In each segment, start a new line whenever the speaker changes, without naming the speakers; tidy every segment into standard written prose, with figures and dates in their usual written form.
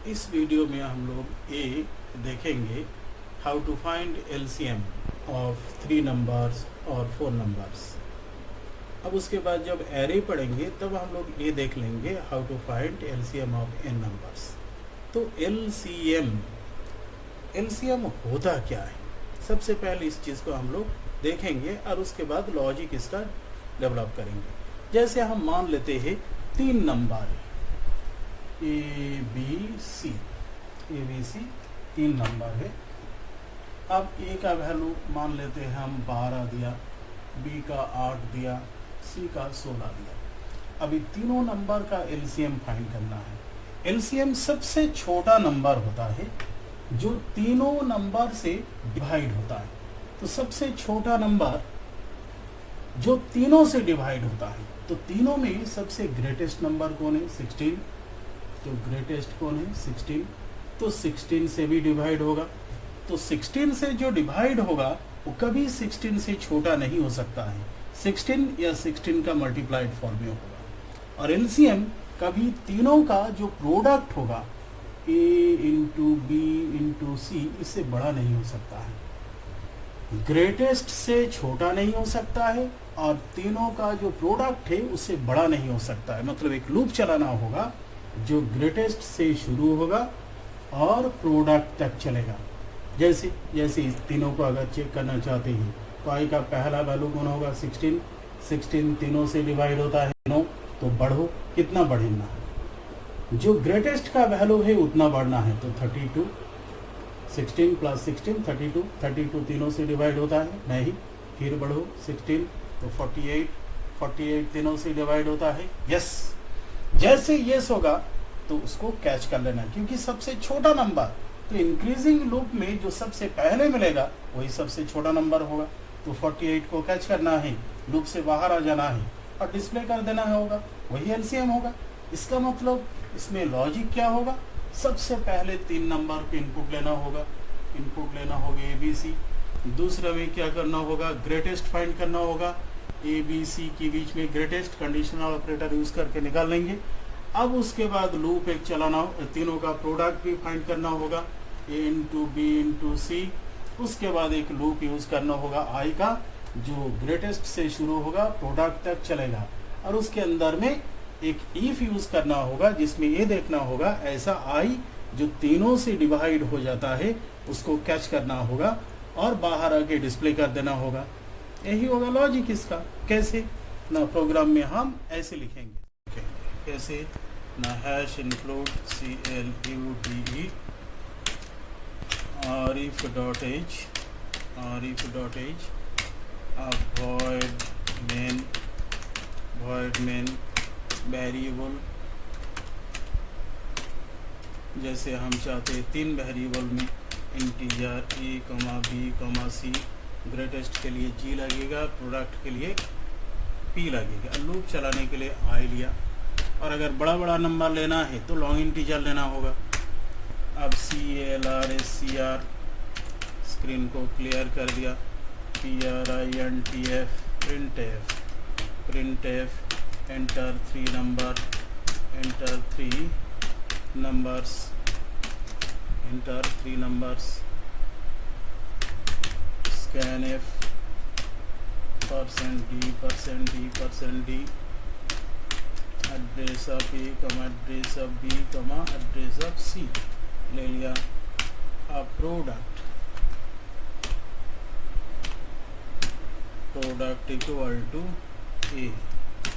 इस वीडियो में हम लोग ये देखेंगे how to find LCM of 3 numbers और 4 नंबर्स। अब उसके बाद जब एरे पढ़ेंगे तब हम लोग ये देख लेंगे how to find LCM of n numbers. तो एलसीएम होता क्या है, सबसे पहले इस चीज़ को हम लोग देखेंगे और उसके बाद लॉजिक इसका डेवलप करेंगे। जैसे हम मान लेते हैं 3 number A B C 3 number है। अब ए का वैल्यू मान लेते हैं हम 12 दिया, बी का 8 दिया, सी का 16 दिया। अभी तीनों नंबर का एलसीएम फाइंड करना है। एलसीएम सबसे छोटा नंबर होता है जो तीनों नंबर से डिवाइड होता है। तो सबसे छोटा नंबर जो तीनों से डिवाइड होता है, तो तीनों में सबसे ग्रेटेस्ट नंबर कौन है? 16। तो ग्रेटेस्ट कौन है? 16। तो 16 से भी डिवाइड होगा। तो 16 से जो डिवाइड होगा वो कभी 16 से छोटा नहीं हो सकता है। 16 या 16 का मल्टीप्लाइड फॉर्म में होगा। और एलसीएम कभी तीनों का जो प्रोडक्ट होगा A इंटू बी इंटू सी, इससे बड़ा नहीं हो सकता है। ग्रेटेस्ट से छोटा नहीं हो सकता है और तीनों का जो प्रोडक्ट है उससे बड़ा नहीं हो सकता है। मतलब एक लूप चलाना होगा जो ग्रेटेस्ट से शुरू होगा और प्रोडक्ट तक चलेगा। जैसे इस तीनों को अगर चेक करना चाहते हैं तो आई का पहला वैल्यू कौन होगा? 16 तीनों से डिवाइड होता है 9। तो बढ़ो, कितना बढ़ना है? जो ग्रेटेस्ट का वैल्यू है उतना बढ़ना है। तो 32, 16 प्लस 16 32 तीनों से डिवाइड होता है नहीं। फिर बढ़ो 16 तो 48 तीनों से डिवाइड होता है। यस, जैसे यस होगा तो उसको कैच कर लेना, क्योंकि सबसे छोटा नंबर तो इंक्रीजिंग लूप में जो सबसे पहले मिलेगा वही सबसे छोटा नंबर होगा। तो 48 को कैच करना है, लूप से बाहर आ जाना है और डिस्प्ले कर देना होगा, वही एलसीएम होगा। इसका मतलब इसमें लॉजिक क्या होगा? सबसे पहले 3 नंबर पे इनपुट लेना होगा ए बी सी। दूसरा में क्या करना होगा? ग्रेटेस्ट फाइंड करना होगा। ए बी सी के बीच में ग्रेटेस्ट कंडीशनल ऑपरेटर यूज करके निकाल लेंगे। अब उसके बाद लूप एक चलाना, तीनों का प्रोडक्ट भी फाइंड करना होगा, ए इंटू बी इंटू सी। उसके बाद एक लूप यूज करना होगा आई का, जो ग्रेटेस्ट से शुरू होगा प्रोडक्ट तक चलेगा। और उसके अंदर में एक इफ यूज करना होगा जिसमें ये देखना होगा ऐसा आई जो तीनों से डिवाइड हो जाता है उसको कैच करना होगा और बाहर आके डिस्प्ले कर देना होगा। यही होगा लॉजिक इसका। कैसे ना, प्रोग्राम में हम ऐसे लिखेंगे। कैसे ना, हैश इंक्लूड CLUDE और if dot h void main variable. जैसे हम चाहते हैं 3 वेरिएबल में integer a, b, c। Greatest के लिए g लगेगा, प्रोडक्ट के लिए p लगेगा। लूप चलाने के लिए i लिया। और अगर बड़ा नंबर लेना है तो लॉन्ग इंटीजर लेना होगा। अब CLRSCR स्क्रीन को क्लियर कर दिया। printf enter 3 numbers scanf %d address of a, address of b, address of c ले लिया। अब product equal to a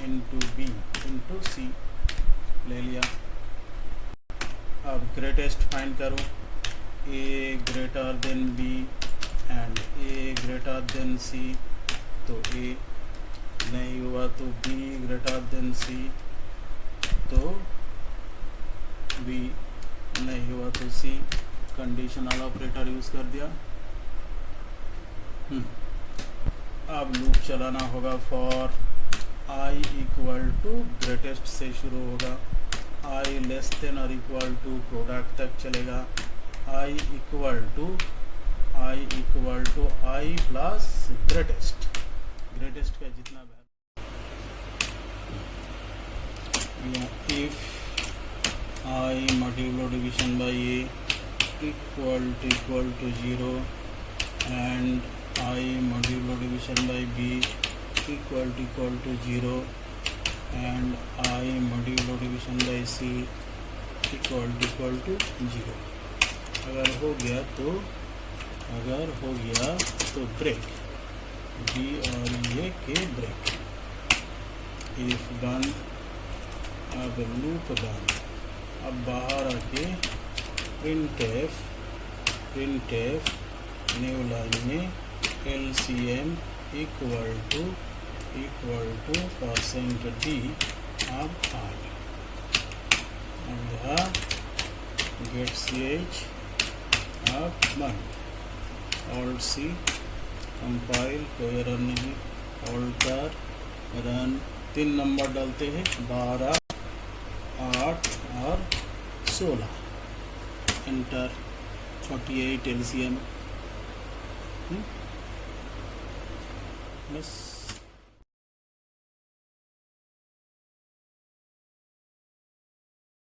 into B into C ले लिया। अब ग्रेटेस्ट फाइंड करो, a greater than b and a greater than c। तो a नहीं हुआ तो b ग्रेटर देन c, तो b नहीं हुआ तो c। कंडीशनल ऑपरेटर यूज कर दिया। अब लूप चलाना होगा for i equal to greatest से शुरू होगा, i लेस देन और इक्वल टू प्रोडक्ट तक चलेगा। i equal to i plus greatest का जितना if I multiple division by A equal to 0 and I multiple division by B equal to 0 and I multiple division by C equal to 0। अगर हो गया तो break, B और A के break. If बंद, अब लूप बंद। अब बाहर आके प्रिंट न्यू लाइन में LCM इक्वल टू %D अब I। अब यहाँ गेट CH अब बंद। ऑल्ट C कंपाइल, कोई एरर नहीं, ऑल्टर रन। 3 नंबर डालते हैं, 12, 8 और 16। Enter 48 LCM। बस।